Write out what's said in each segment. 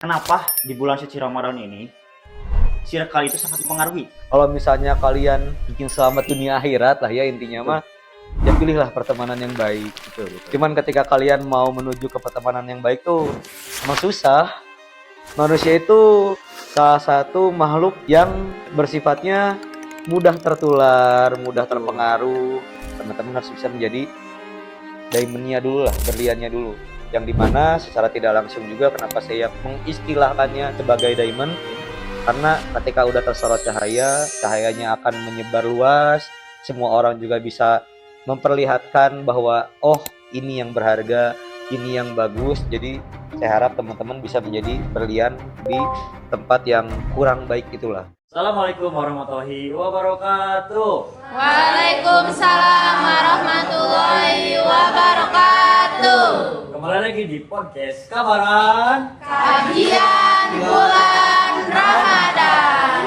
Kenapa di bulan suci Ramadan ini circle itu sangat mempengaruhi? Kalau misalnya kalian bikin selamat dunia akhirat lah ya intinya mah, ya pilihlah pertemanan yang baik. Betul. Cuman ketika kalian mau menuju ke pertemanan yang baik tuh emang susah. Manusia itu salah satu makhluk yang bersifatnya mudah tertular, mudah terpengaruh. Teman-teman harus bisa menjadi diamondnya dulu lah, berliannya dulu. Yang dimana secara tidak langsung juga kenapa saya mengistilahkannya sebagai diamond, karena ketika udah tersorot cahaya, cahayanya akan menyebar luas, semua orang juga bisa memperlihatkan bahwa oh ini yang berharga, ini yang bagus. Jadi saya harap teman-teman bisa menjadi berlian di tempat yang kurang baik itulah. Assalamualaikum warahmatullahi wabarakatuh. Waalaikumsalam warahmatullahi wabarakatuh. Kembali lagi di podcast Kabaran. Kajian bulan Ramadan.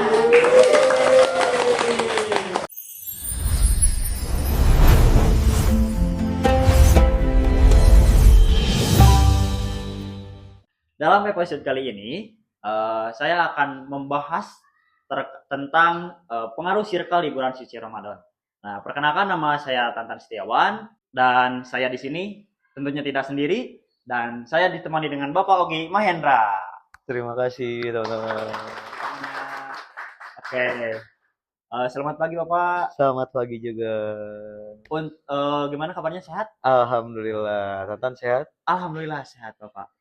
Dalam episode kali ini, saya akan membahas tentang pengaruh circle di bulan suci Ramadan. Nah, perkenalkan nama saya Tantan Setiawan dan saya di sini tentunya tidak sendiri dan saya ditemani dengan Bapak Ogi Mahendra. Terima kasih teman-teman. Oke, selamat pagi Bapak. Selamat pagi juga. Gimana kabarnya, sehat? Alhamdulillah. Tantan sehat? Alhamdulillah sehat Bapak.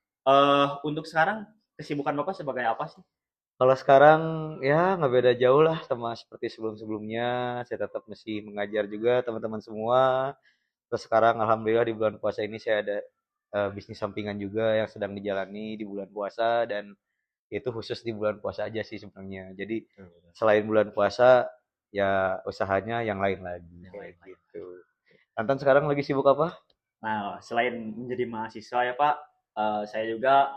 Untuk sekarang kesibukan Bapak sebagai apa sih? Kalau sekarang ya nggak beda jauh lah sama seperti sebelum-sebelumnya. Saya tetap masih mengajar juga teman-teman semua. Terus sekarang alhamdulillah di bulan puasa ini saya ada bisnis sampingan juga yang sedang dijalani di bulan puasa, dan itu khusus di bulan puasa aja sih sebenarnya. Jadi selain bulan puasa ya usahanya yang lain lagi. Kayak gitu. Tantan sekarang lagi sibuk apa? Nah, selain menjadi mahasiswa ya Pak, saya juga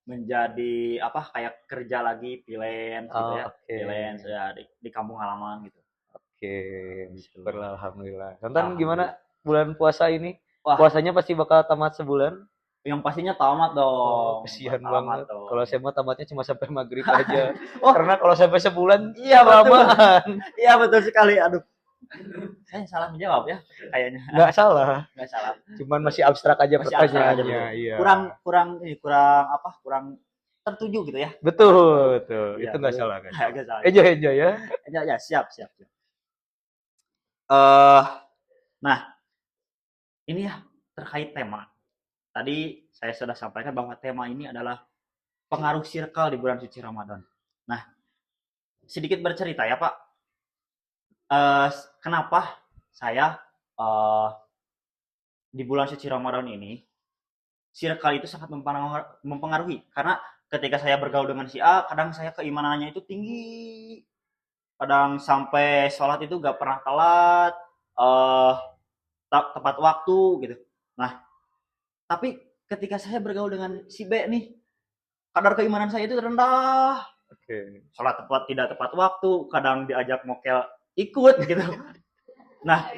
menjadi kayak kerja lagi freelance gitu ya, freelance ya di kampung halaman gitu. Oke, Gitu. syukurlah alhamdulillah. Tantan gimana bulan puasa ini? Wah, Puasanya pasti bakal tamat sebulan? yang pastinya tamat dong. Kesian Tamat banget. dong. Kalau saya mah tamatnya cuma sampai maghrib aja. Oh. Karena kalau sampai sebulan, Iya betul. kelamaan. Iya betul sekali. Aduh, saya salah menjawab ya kayaknya. Nggak salah. Nggak salah. Cuman masih abstrak aja Masih abstrak aja, pertanyaannya. betul. Iya. Kurang tertuju gitu ya. Betul, betul. Iya, Itu nggak betul. salah kan? Nggak salah. Enjoy ya. Ya, siap. Nah, ini ya terkait tema. Tadi saya sudah sampaikan bahwa tema ini adalah pengaruh circle di bulan suci Ramadan. Nah, sedikit bercerita ya Pak. Kenapa saya di bulan suci Ramadan ini circle itu sangat mempengaruhi. Karena ketika saya bergaul dengan si A, kadang saya keimanannya itu tinggi. Kadang sampai sholat itu gak pernah telat, tepat waktu gitu. Nah, tapi ketika saya bergaul dengan si B nih, kadar keimanan saya itu rendah. Oke. Sholat tidak tepat waktu, kadang diajak mokel ikut gitu. Nah,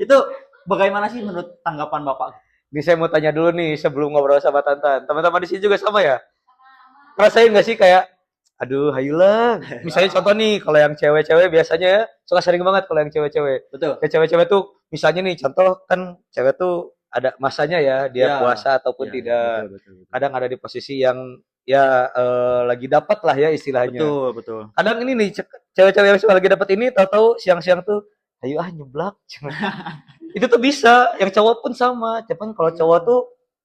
itu bagaimana sih menurut tanggapan Bapak? Ini saya mau tanya dulu nih sebelum ngobrol sama Tantan. Teman-teman di sini juga sama ya? Rasain nggak sih kayak, aduh, ayolah. Misalnya contoh nih, kalau yang cewek-cewek biasanya suka sering banget kalau yang cewek-cewek. Betul. Kayak cewek-cewek tuh, misalnya nih, contoh kan cewek tuh ada masanya ya, dia Ya. puasa ataupun Ya, tidak. betul. Kadang ada di posisi yang ya lagi dapat lah ya istilahnya. Betul. Kadang ini nih, cewek-cewek yang suka lagi dapat ini, tahu-tahu siang-siang tuh, ayo nyeblak. Itu tuh bisa, yang cowok pun sama. Cuman kalau cowok tuh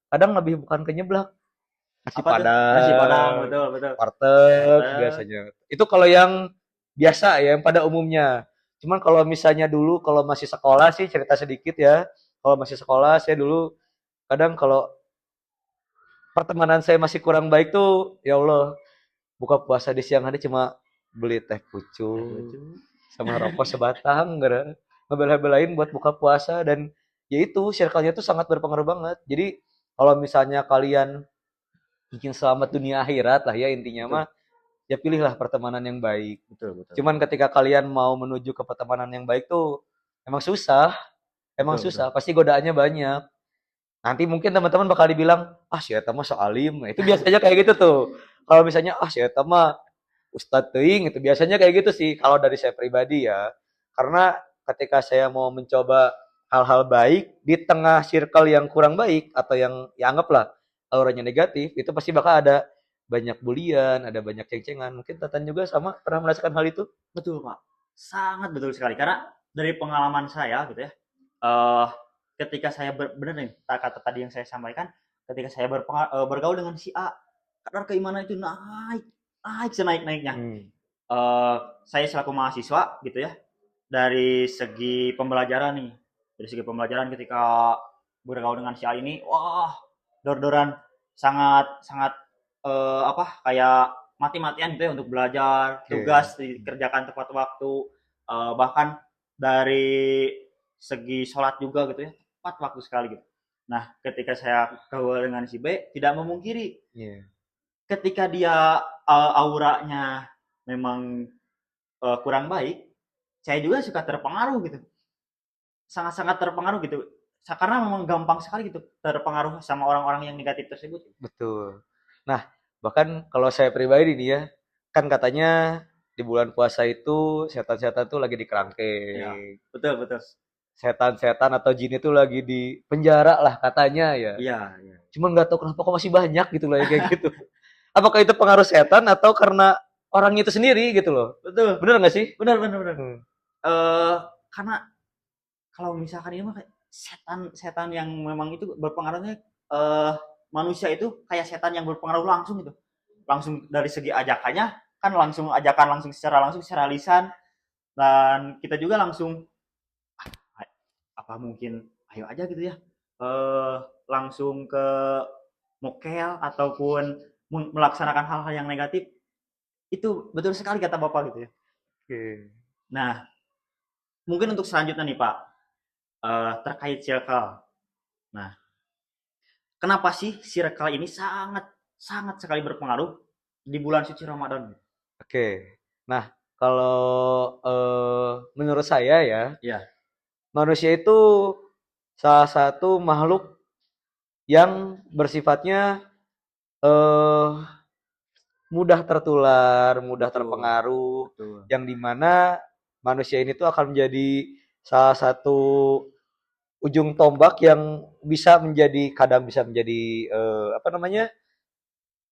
kadang lebih bukan ke nyeblak. Nasi Padang, betul. warteg biasanya. Itu kalau yang biasa ya, yang pada umumnya. Cuman kalau misalnya dulu kalau masih sekolah sih, cerita sedikit ya. Kalau masih sekolah saya dulu kadang kalau pertemanan saya masih kurang baik tuh, ya Allah, buka puasa di siang hari cuma beli teh pucuk sama rokok sebatang, ngebela-belain buat buka puasa. Dan ya itu circle-nya tuh sangat berpengaruh banget. Jadi kalau misalnya kalian bikin selamat dunia akhirat lah ya intinya mah, ya pilihlah pertemanan yang baik. Betul. Cuman ketika kalian mau menuju ke pertemanan yang baik tuh emang susah. Betul. Pasti godaannya banyak. Nanti mungkin teman-teman bakal dibilang, ah si eta mah so alim. Nah, itu biasanya kayak gitu tuh. Kalau misalnya ah si eta mah ustad teuing itu biasanya kayak gitu sih kalau dari saya pribadi ya. Karena ketika saya mau mencoba hal-hal baik di tengah circle yang kurang baik atau yang ya anggaplah auranya negatif, itu pasti bakal ada banyak bulian, ada banyak ceng-cengan. Mungkin Tatan juga sama pernah merasakan hal itu? Betul, Pak. Sangat betul sekali. Karena dari pengalaman saya gitu ya, eh ketika saya benar nih kata tadi yang saya sampaikan, ketika saya bergaul dengan si A, kadar keimanan itu naik, naik senaik-naiknya. Hmm. Eh saya selaku mahasiswa gitu ya, dari segi pembelajaran nih, dari segi pembelajaran ketika bergaul dengan si A ini, wah, dor-doran sangat sangat apa kayak mati-matian gitu ya untuk belajar, Oke. tugas dikerjakan tepat waktu, bahkan dari segi sholat juga gitu ya, tepat waktu sekali gitu. Nah, ketika saya gaul dengan si B, tidak memungkiri Iya. ketika dia auranya memang kurang baik, saya juga suka terpengaruh gitu, sangat-sangat terpengaruh gitu. Karena memang gampang sekali gitu terpengaruh sama orang-orang yang negatif tersebut. Betul. Nah, bahkan kalau saya pribadi nih ya, kan katanya di bulan puasa itu setan-setan tuh lagi Ya, dikerangkeng. betul betul. Setan-setan atau jin itu lagi di penjara lah katanya ya. Iya, iya. Cuman nggak tahu kenapa kok masih banyak gitu loh yang kayak gitu. Apakah itu pengaruh setan atau karena orangnya itu sendiri gitu loh? Betul. Bener nggak sih? Benar benar benar. Hmm. Karena kalau misalkan ini mah kayak setan-setan yang memang itu berpengaruhnya eh manusia itu kayak setan yang berpengaruh langsung gitu. Langsung dari segi ajakannya kan langsung ajakan langsung secara lisan dan kita juga langsung apa mungkin ayo aja gitu ya. Eh langsung ke mokel ataupun melaksanakan hal-hal yang negatif itu betul sekali kata Bapak gitu ya. Oke. Nah, mungkin untuk selanjutnya nih Pak, terkait circle. Nah, kenapa sih circle ini sangat sangat sekali berpengaruh di bulan suci Ramadan? Oke. Nah, kalau menurut saya ya, Ya, manusia itu salah satu makhluk yang bersifatnya eh mudah tertular, mudah betul, terpengaruh, betul. yang dimana manusia ini tuh akan menjadi salah satu ujung tombak yang bisa menjadi kadang bisa menjadi apa namanya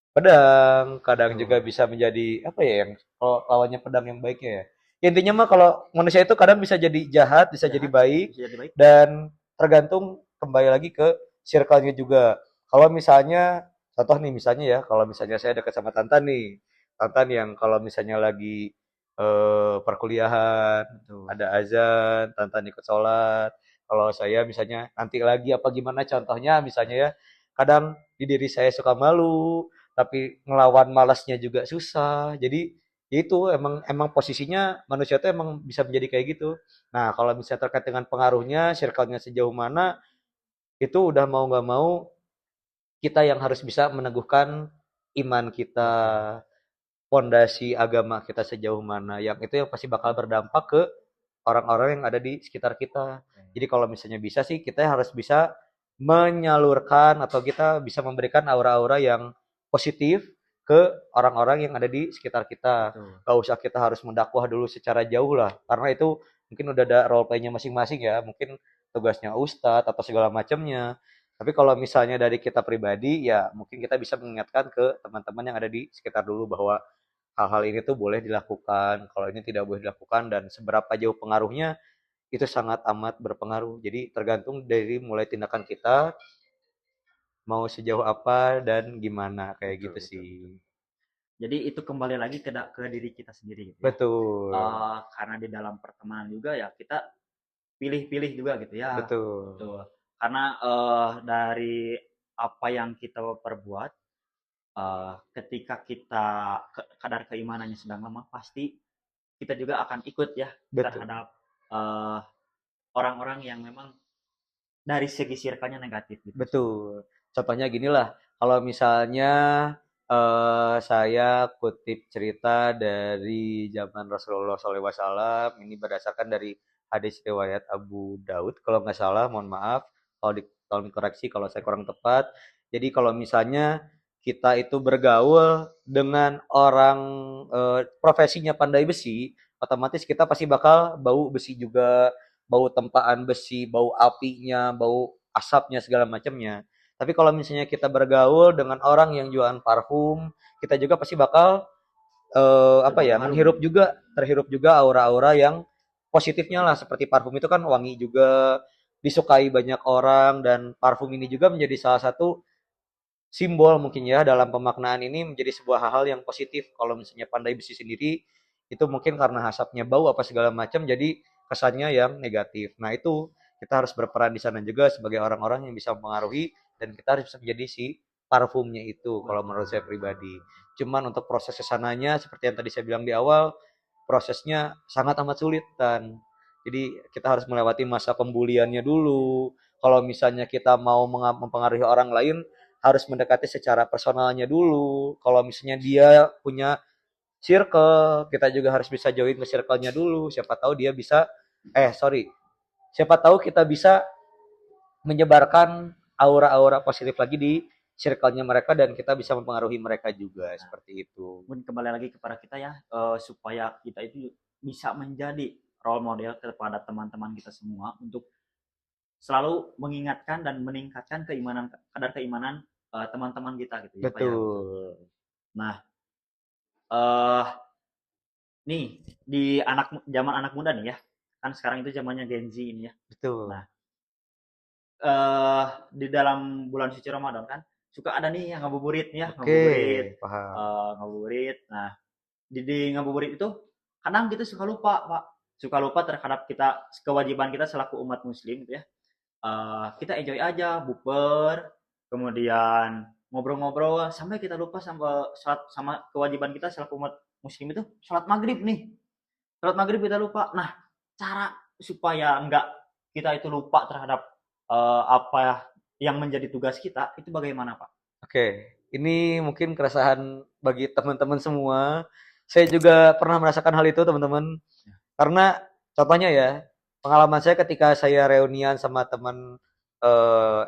pedang, kadang juga Betul. bisa menjadi apa ya yang kalau lawannya pedang yang baiknya ya. Ya, intinya mah kalau manusia itu kadang bisa jadi jahat, bisa jadi Jahat, baik, bisa jadi baik. dan tergantung kembali lagi ke circle-nya juga. Kalau misalnya contoh nih misalnya ya, kalau misalnya saya dekat sama Tantan nih, Tantan yang kalau misalnya lagi perkuliahan, Betul. ada azan, Tantan ikut sholat. Kalau saya misalnya nanti lagi apa gimana contohnya misalnya ya, kadang di diri saya suka malu, tapi ngelawan malasnya juga susah. Jadi ya itu emang emang posisinya manusia tuh emang bisa menjadi kayak gitu. Nah, kalau misalnya terkait dengan pengaruhnya, circle-nya sejauh mana, itu udah mau nggak mau kita yang harus bisa meneguhkan iman kita, Betul. fondasi agama kita sejauh mana. Yang itu yang pasti bakal berdampak ke orang-orang yang ada di sekitar kita. Jadi kalau misalnya bisa sih kita harus bisa menyalurkan atau kita bisa memberikan aura-aura yang positif ke orang-orang yang ada di sekitar kita. Betul. Gak usah kita harus mendakwah dulu secara jauh lah, karena itu mungkin udah ada role play-nya masing-masing ya, mungkin tugasnya ustadz atau segala macamnya. Tapi kalau misalnya dari kita pribadi, ya mungkin kita bisa mengingatkan ke teman-teman yang ada di sekitar dulu bahwa hal-hal ini tuh boleh dilakukan, kalau ini tidak boleh dilakukan, dan seberapa jauh pengaruhnya itu sangat amat berpengaruh. Jadi tergantung dari mulai tindakan kita mau sejauh apa dan gimana kayak Betul, gitu betul, sih. betul. Jadi itu kembali lagi ke diri kita sendiri gitu ya. Betul. Karena di dalam pertemanan juga ya kita pilih-pilih juga gitu ya. Betul. Betul. Karena dari apa yang kita perbuat, ketika kita kadar keimanannya sedang lemah, pasti kita juga akan ikut ya Betul. terhadap eh, orang-orang yang memang dari segi circle-nya negatif gitu. Betul. Contohnya ginilah, kalau misalnya saya kutip cerita dari zaman Rasulullah SAW, ini berdasarkan dari hadis riwayat Abu Daud, kalau nggak salah, mohon maaf, kalau tolong koreksi kalau saya kurang tepat. Jadi kalau misalnya kita itu bergaul dengan orang profesinya pandai besi, otomatis kita pasti bakal bau besi juga, bau tempaan besi, bau apinya, bau asapnya segala macamnya. Tapi kalau misalnya kita bergaul dengan orang yang jualan parfum, kita juga pasti bakal apa ya, Terpengaruh. terhirup juga aura-aura yang positifnya lah, seperti parfum itu kan wangi juga, disukai banyak orang, dan parfum ini juga menjadi salah satu simbol mungkin ya dalam pemaknaan ini menjadi sebuah hal-hal yang positif. Kalau misalnya pandai besi sendiri itu mungkin karena asapnya bau apa segala macam jadi kesannya yang negatif. Nah, itu kita harus berperan di sana juga sebagai orang-orang yang bisa mempengaruhi dan kita harus bisa menjadi si parfumnya itu kalau menurut saya pribadi. Cuman untuk proses kesananya seperti yang tadi saya bilang di awal, prosesnya sangat amat sulit dan jadi kita harus melewati masa pembuliannya dulu. Kalau misalnya kita mau mempengaruhi orang lain, harus mendekati secara personalnya dulu. Kalau misalnya dia punya circle, kita juga harus bisa join ke circle-nya dulu. Siapa tahu dia bisa, siapa tahu kita bisa menyebarkan aura-aura positif lagi di circle-nya mereka dan kita bisa mempengaruhi mereka juga seperti itu. Mungkin kembali lagi kepada kita ya, supaya kita itu bisa menjadi role model kepada teman-teman kita semua untuk selalu mengingatkan dan meningkatkan kadar keimanan teman-teman kita gitu ya Pak ya. Betul. Nah, eh nih di zaman anak muda nih ya, kan sekarang itu zamannya Gen Z ini ya. Betul. Nah, di dalam bulan suci Ramadan kan suka ada nih yang ngabuburit ya, Oke, paham. ngabuburit. Nah, di ngabuburit itu kadang kita suka lupa, Pak. Suka lupa terhadap kewajiban kita selaku umat muslim gitu ya. Kita enjoy aja, bukber, kemudian ngobrol-ngobrol sampai kita lupa sama kewajiban kita selaku umat muslim itu sholat maghrib nih. Sholat maghrib kita lupa. Nah, cara supaya enggak kita itu lupa terhadap apa yang menjadi tugas kita itu bagaimana, Pak? Oke, ini mungkin keresahan bagi teman-teman semua. Saya juga pernah merasakan hal itu, teman-teman. Karena contohnya ya, pengalaman saya ketika saya reunian sama teman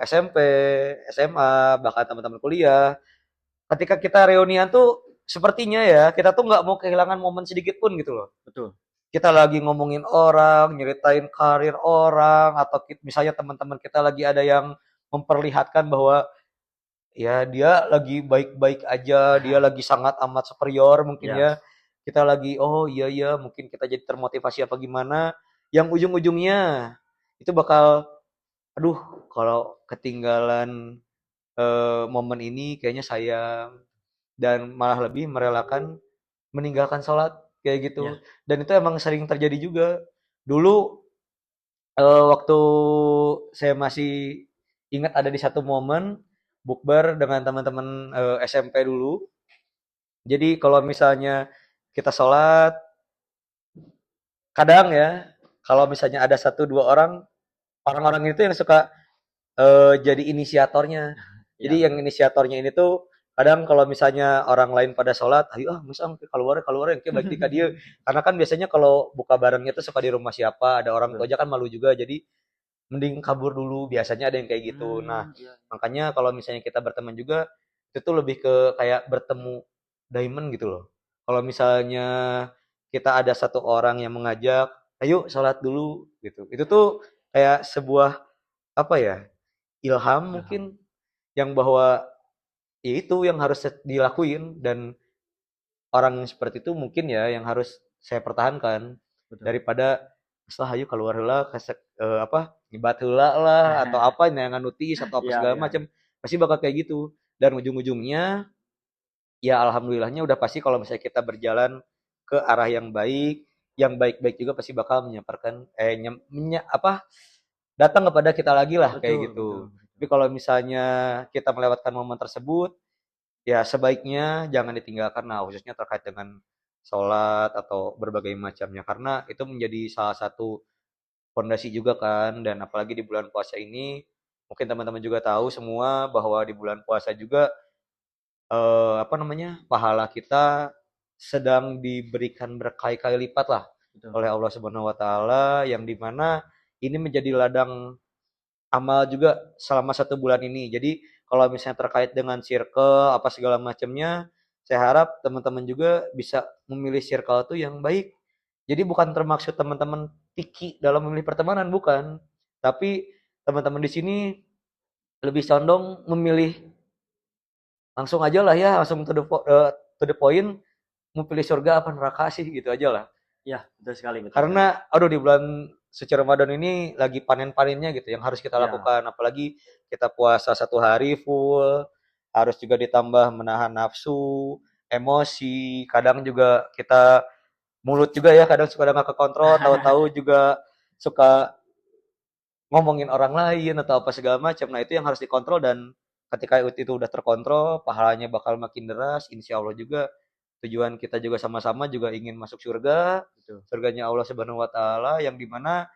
SMP, SMA, bahkan teman-teman kuliah, ketika kita reunian tuh sepertinya ya, kita tuh nggak mau kehilangan momen sedikit pun gitu loh. Betul. Kita lagi ngomongin orang, nyeritain karir orang, atau misalnya teman-teman kita lagi ada yang memperlihatkan bahwa ya dia lagi baik-baik aja, dia lagi sangat amat superior mungkin Ya, ya. Kita lagi, oh iya iya, mungkin kita jadi termotivasi apa gimana. Yang ujung-ujungnya itu bakal, aduh, kalau ketinggalan momen ini kayaknya sayang dan malah lebih merelakan meninggalkan sholat kayak gitu. ya. Dan itu emang sering terjadi juga. Dulu waktu saya masih ingat ada di satu momen bukber dengan teman-teman SMP dulu. Jadi kalau misalnya kita sholat, kadang ya, kalau misalnya ada satu dua orang-orang itu yang suka jadi inisiatornya. Jadi Ya. yang inisiatornya ini tuh kadang kalau misalnya orang lain pada sholat, ayo misal keluar keluar yang kayak baik di dia. Karena kan biasanya kalau buka barengnya tuh suka di rumah siapa, ada orang tua Betul. aja kan malu juga. Jadi mending kabur dulu, biasanya ada yang kayak gitu. Nah, Iya. makanya kalau misalnya kita berteman juga, itu tuh lebih ke kayak bertemu diamond gitu loh. Kalau misalnya kita ada satu orang yang mengajak, ayo sholat dulu gitu. Itu tuh kayak sebuah apa ya, ilham Ilham. mungkin yang bahwa ya itu yang harus dilakuin dan orang yang seperti itu mungkin ya yang harus saya pertahankan Betul. daripada setelah hayu keluar heula apa nyebat heula lah atau apa neangan nutis atau apa Iya, segala iya. macam pasti bakal kayak gitu dan ujung-ujungnya ya alhamdulillahnya udah pasti kalau misalnya kita berjalan ke arah yang baik-baik juga pasti bakal menyampaikan apa datang kepada kita lagi lah kayak Betul, betul, gitu. betul. Tapi kalau misalnya kita melewatkan momen tersebut, ya sebaiknya jangan ditinggalkan, nah khususnya terkait dengan sholat atau berbagai macamnya. Karena itu menjadi salah satu fondasi juga kan, dan apalagi di bulan puasa ini, mungkin teman-teman juga tahu semua bahwa di bulan puasa juga, apa namanya, pahala kita sedang diberikan berkali-kali lipat lah Betul. oleh Allah Subhanahu wa taala, yang dimana ini menjadi ladang amal juga selama 1 bulan ini. Jadi kalau misalnya terkait dengan circle apa segala macamnya, saya harap teman-teman juga bisa memilih circle tuh yang baik. Jadi bukan termaksud teman-teman picky dalam memilih pertemanan, bukan. Tapi teman-teman di sini lebih condong memilih langsung aja lah ya, langsung to the point, mau pilih surga apa neraka sih gitu aja lah. Ya, betul sekali, betul sekali. Karena aduh di bulan suci Ramadan ini lagi panen-panennya gitu yang harus kita Ya, lakukan. Apalagi kita puasa 1 hari full, harus juga ditambah menahan nafsu, emosi, kadang juga kita mulut juga ya kadang suka nggak kekontrol, tahu-tahu juga suka ngomongin orang lain atau apa segala macam. Nah itu yang harus dikontrol dan ketika itu udah terkontrol, pahalanya bakal makin deras. Insya Allah juga tujuan kita juga sama-sama juga ingin masuk surga, betul. surganya Allah Subhanahu Wa Taala yang dimana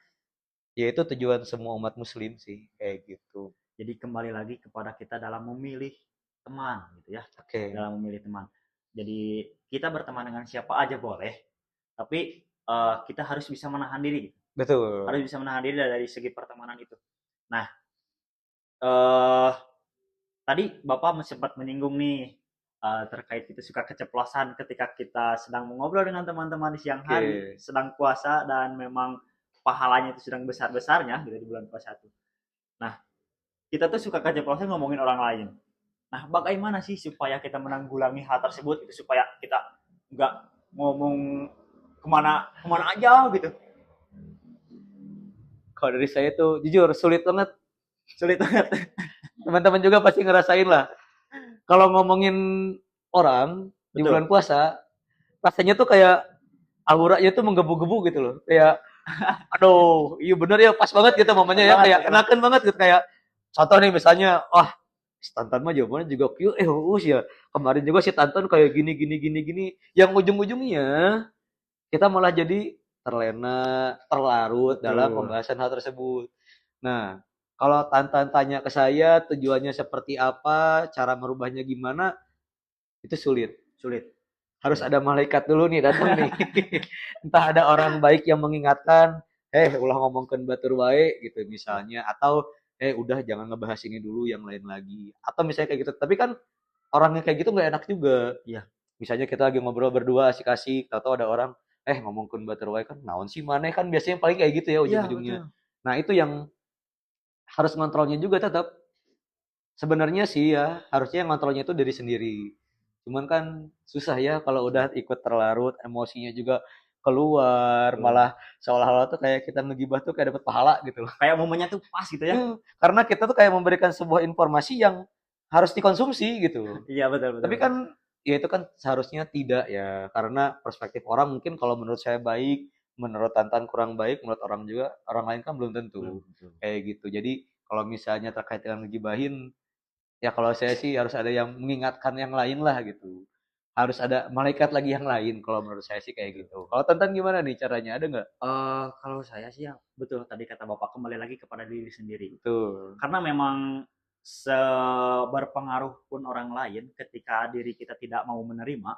yaitu tujuan semua umat Muslim sih kayak gitu. Jadi kembali lagi kepada kita dalam memilih teman gitu ya, Oke, dalam memilih teman. Jadi kita berteman dengan siapa aja boleh, tapi kita harus bisa menahan diri gitu. betul. Harus bisa menahan diri dari segi pertemanan itu. Nah, eh tadi Bapak sempat menyinggung nih terkait kita suka keceplosan ketika kita sedang mengobrol dengan teman-teman di siang hari, Oke. sedang puasa dan memang pahalanya itu sedang besar-besarnya gitu di bulan puasa itu. Nah, kita tuh suka keceplosan ngomongin orang lain. Nah, bagaimana sih supaya kita menanggulangi hal tersebut gitu, supaya kita nggak ngomong kemana kemana aja gitu. Kalau dari saya tuh jujur sulit banget. Sulit banget. Teman-teman juga pasti ngerasain lah. Kalau ngomongin orang di Betul. bulan puasa, rasanya tuh kayak auranya tuh menggebu-gebu gitu loh. Kayak aduh, iya bener ya pas banget gitu momennya ya kayak enakan banget gitu kayak contoh nih misalnya, wah si Tantan mah jawabannya juga cute, ya kemarin juga si Tantan kayak gini gini gini gini, yang ujung-ujungnya kita malah jadi terlena, terlarut dalam Betul. pembahasan hal tersebut. Nah, kalau Tantan tanya ke saya tujuannya seperti apa, cara merubahnya gimana, itu sulit. Sulit. Harus Ya. ada malaikat dulu nih datang nih. Entah ada orang baik yang mengingatkan, ulah ngomongkan batur baik gitu Ya. misalnya, atau udah jangan ngebahas ini dulu yang lain lagi. Atau misalnya kayak gitu. Tapi kan orangnya kayak gitu nggak enak juga. Iya. Misalnya kita lagi ngobrol berdua asik-asik, tahu-tahu ada orang, ngomongkan batur baik kan, naon sih mana kan biasanya paling kayak gitu ya Iya, ujung-ujungnya. betul. Nah itu yang harus ngontrolnya juga tetap. Sebenarnya sih ya, harusnya yang ngontrolnya itu diri sendiri. Cuman kan susah ya kalau udah ikut terlarut, emosinya juga keluar, Betul. malah seolah-olah tuh kayak kita ngegibah tuh kayak dapat pahala gitu loh. Kayak momennya tuh pas gitu ya. Karena kita tuh kayak memberikan sebuah informasi yang harus dikonsumsi gitu. Iya, betul betul Tapi betul. kan ya itu kan seharusnya tidak ya, karena perspektif orang mungkin kalau menurut saya baik, menurut Tantan kurang baik, menurut orang juga orang lain kan belum Belum, tentu. betul. Kayak gitu. Jadi kalau misalnya terkait dengan ngegibahin, ya kalau saya sih harus ada yang mengingatkan yang lain lah gitu. Harus ada malaikat lagi yang lain kalau menurut saya sih kayak gitu. Kalau Tantan gimana nih caranya? Ada nggak? Kalau saya sih ya betul tadi kata Bapak kembali lagi kepada diri sendiri. Betul. Karena memang seberpengaruh pun orang lain ketika diri kita tidak mau menerima,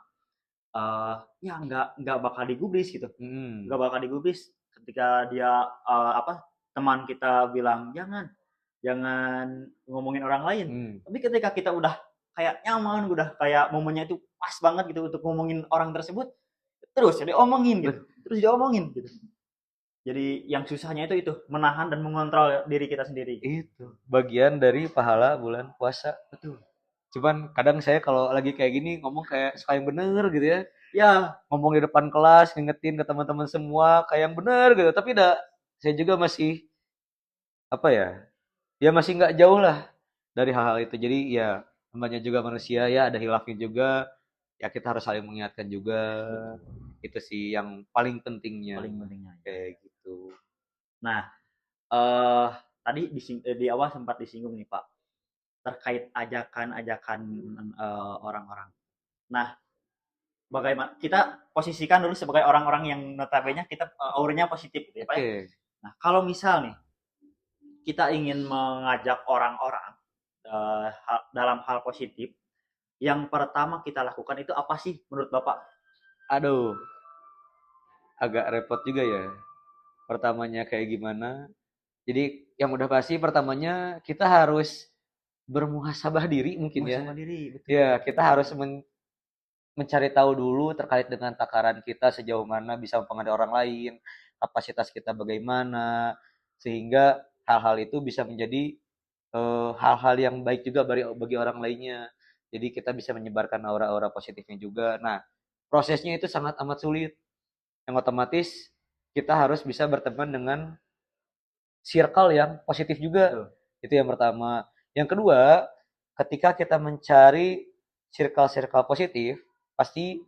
ya nggak bakal digubris gitu. Hmm. Nggak bakal digubris ketika dia teman kita bilang jangan jangan ngomongin orang lain. Hmm. Tapi ketika kita udah kayak nyaman, udah kayak momennya itu pas banget gitu untuk ngomongin orang tersebut, terus jadi omongin gitu. Terus diomongin gitu. Jadi yang susahnya itu menahan dan mengontrol diri kita sendiri. Itu bagian dari pahala bulan puasa. Betul. Cuman kadang saya kalau lagi kayak gini ngomong kayak suka yang bener gitu ya. Ya, Ngomong di depan kelas, ngingetin ke teman-teman semua kayak yang bener gitu. Tapi saya juga masih apa ya? Ya masih nggak jauh lah dari hal-hal itu. Jadi ya namanya juga manusia ya ada hilafnya juga. Ya kita harus saling mengingatkan juga. Itu sih yang paling pentingnya paling pentingnya. kayak gitu. Nah, tadi di awal sempat disinggung nih Pak terkait ajakan-ajakan orang-orang. Nah, bagaimana kita posisikan dulu sebagai orang-orang yang notabene kita auranya positif gitu ya Pak ya. Oke. Nah, kalau misal nih kita ingin mengajak orang-orang dalam hal positif, yang pertama kita lakukan itu apa sih menurut Bapak? Aduh, agak repot juga ya. Pertamanya kayak gimana? Jadi yang udah pasti pertamanya kita harus bermuhasabah diri mungkin ya. Muhasabah diri, betul. Ya, kita harus mencari tahu dulu terkait dengan takaran kita sejauh mana bisa mempengaruhi orang lain, kapasitas kita bagaimana, sehingga hal-hal itu bisa menjadi hal-hal yang baik juga bagi orang lainnya. Jadi kita bisa menyebarkan aura-aura positifnya juga. Nah, prosesnya itu sangat amat sulit. Yang otomatis kita harus bisa berteman dengan circle yang positif juga. Betul. Itu yang pertama. Yang kedua, ketika kita mencari circle-circle positif, pasti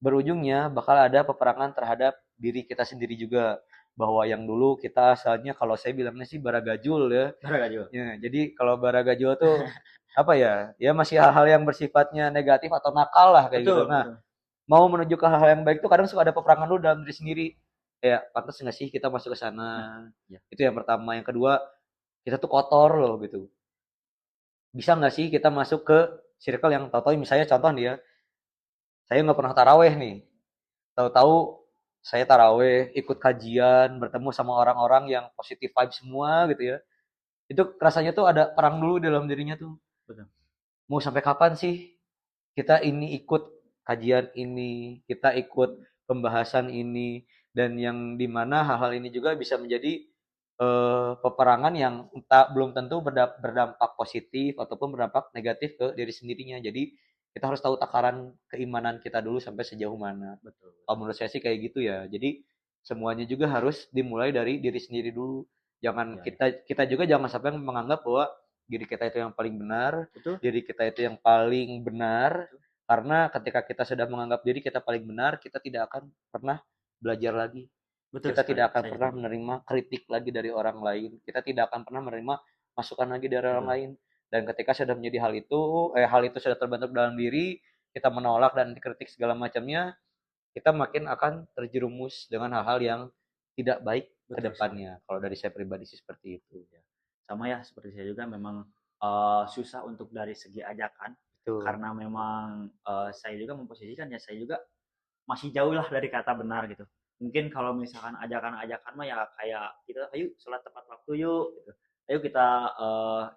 berujungnya bakal ada peperangan terhadap diri kita sendiri juga. Bahwa yang dulu kita asalnya, kalau saya bilangnya sih baragajul ya. Baragajul. Ya, jadi kalau baragajul tuh apa ya? Ya masih hal-hal yang bersifatnya negatif atau nakal lah kayak gitu. Betul, Nah, betul. mau menuju ke hal-hal yang baik tuh kadang suka ada peperangan dulu dalam diri sendiri. Kayak pantas nggak sih kita masuk ke sana? Ya. Itu yang pertama. Yang kedua, kita tuh kotor loh gitu. Bisa nggak sih kita masuk ke circle yang tahu-tahu misalnya contoh nih ya, saya nggak pernah taraweh nih. Tahu-tahu saya taraweh, ikut kajian, bertemu sama orang-orang yang positif vibe semua gitu ya. Itu rasanya tuh ada perang dulu dalam dirinya tuh. Betul. Mau sampai kapan sih kita ini ikut kajian ini, kita ikut pembahasan ini, dan yang dimana hal-hal ini juga bisa menjadi peperangan yang belum tentu berdampak positif ataupun berdampak negatif ke diri sendirinya. Jadi kita harus tahu takaran keimanan kita dulu sampai sejauh mana. Betul. Kalau menurut saya sih kayak gitu ya. Jadi semuanya juga harus dimulai dari diri sendiri dulu. Jangan kita juga jangan sampai menganggap bahwa diri kita itu yang paling benar, Betul. diri kita itu yang paling benar. Karena ketika kita sudah menganggap diri kita paling benar, kita tidak akan pernah belajar lagi. Betul Kita sekali. tidak akan Saya pernah setuju. menerima kritik lagi dari orang lain. Kita tidak akan pernah menerima masukan lagi dari orang Betul. lain. Dan ketika sudah menjadi hal itu sudah terbentuk dalam diri, kita menolak dan dikritik segala macamnya, kita makin akan terjerumus dengan hal-hal yang tidak baik ke Betul depannya. Kalau dari saya pribadi sih seperti itu. Sama ya, seperti saya juga memang susah untuk dari segi ajakan. Betul. Karena memang saya juga memposisikan ya, saya juga masih jauh lah dari kata benar gitu. Mungkin kalau misalkan ajakan-ajakan mah ya kayak kita ayo sholat tepat waktu yuk gitu. Ayo kita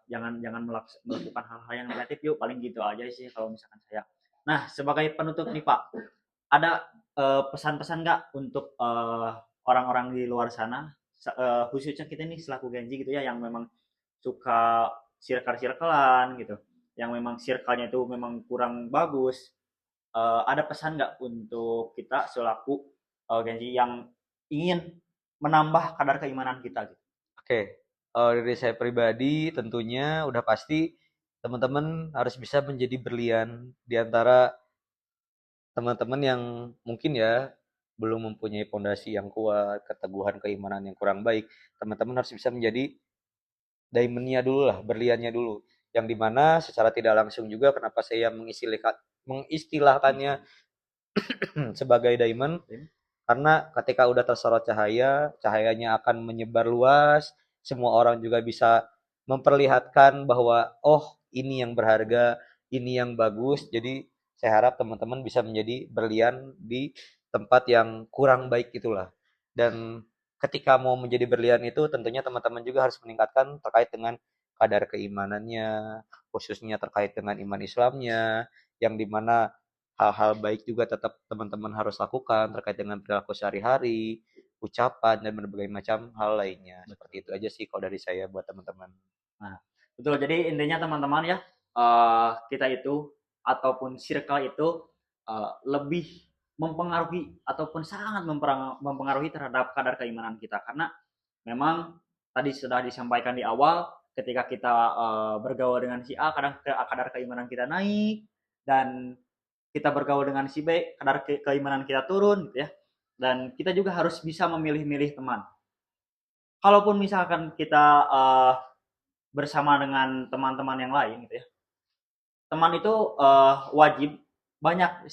jangan melakukan hal-hal yang negatif yuk, paling gitu aja sih kalau misalkan saya. Nah, sebagai penutup nih Pak, ada pesan-pesan nggak untuk orang-orang di luar sana, khususnya kita nih selaku Genji gitu ya, yang memang suka circle-circlean gitu, yang memang circle-nya itu memang kurang bagus. Ada pesan nggak untuk kita selaku Genji yang ingin menambah kadar keimanan kita gitu? Oke, dari saya pribadi tentunya udah pasti teman-teman harus bisa menjadi berlian di antara teman-teman yang mungkin ya belum mempunyai pondasi yang kuat, keteguhan keimanan yang kurang baik. Teman-teman harus bisa menjadi diamond-nya dulu lah, berliannya dulu. Yang dimana secara tidak langsung juga kenapa saya mengistilahkannya sebagai diamond, karena ketika udah tersorot cahaya, cahayanya akan menyebar luas, semua orang juga bisa memperlihatkan bahwa oh ini yang berharga, ini yang bagus. Jadi saya harap teman-teman bisa menjadi berlian di tempat yang kurang baik itulah. Dan ketika mau menjadi berlian itu tentunya teman-teman juga harus meningkatkan terkait dengan kadar keimanannya, khususnya terkait dengan iman Islamnya, yang dimana hal-hal baik juga tetap teman-teman harus lakukan terkait dengan perilaku sehari-hari, ucapan, dan berbagai macam hal lainnya. Seperti itu aja sih kalau dari saya buat teman-teman. Nah, betul. Jadi intinya teman-teman ya, kita itu ataupun circle itu lebih mempengaruhi ataupun sangat mempengaruhi terhadap kadar keimanan kita, karena memang tadi sudah disampaikan di awal, ketika kita bergaul dengan si A, kadang kadar keimanan kita naik, dan kita bergaul dengan si B, kadar keimanan kita turun gitu ya. Dan kita juga harus bisa memilih-milih teman. Kalaupun misalkan kita bersama dengan teman-teman yang lain gitu ya, teman itu wajib banyak,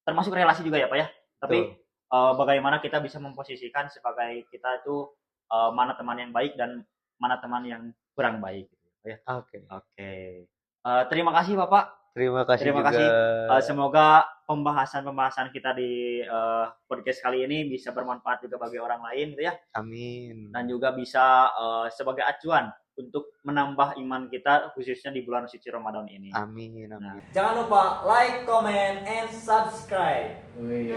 termasuk relasi juga ya Pak ya. Tapi bagaimana kita bisa memposisikan sebagai kita itu mana teman yang baik dan mana teman yang kurang baik gitu ya. Oke. Terima kasih Bapak. Terima kasih Terima juga. kasih. Semoga pembahasan-pembahasan kita di podcast kali ini bisa bermanfaat juga bagi orang lain gitu ya. Amin. Dan juga bisa sebagai acuan untuk menambah iman kita khususnya di bulan suci Ramadan ini. Amin. Nah, jangan lupa like, comment, and subscribe. Wih.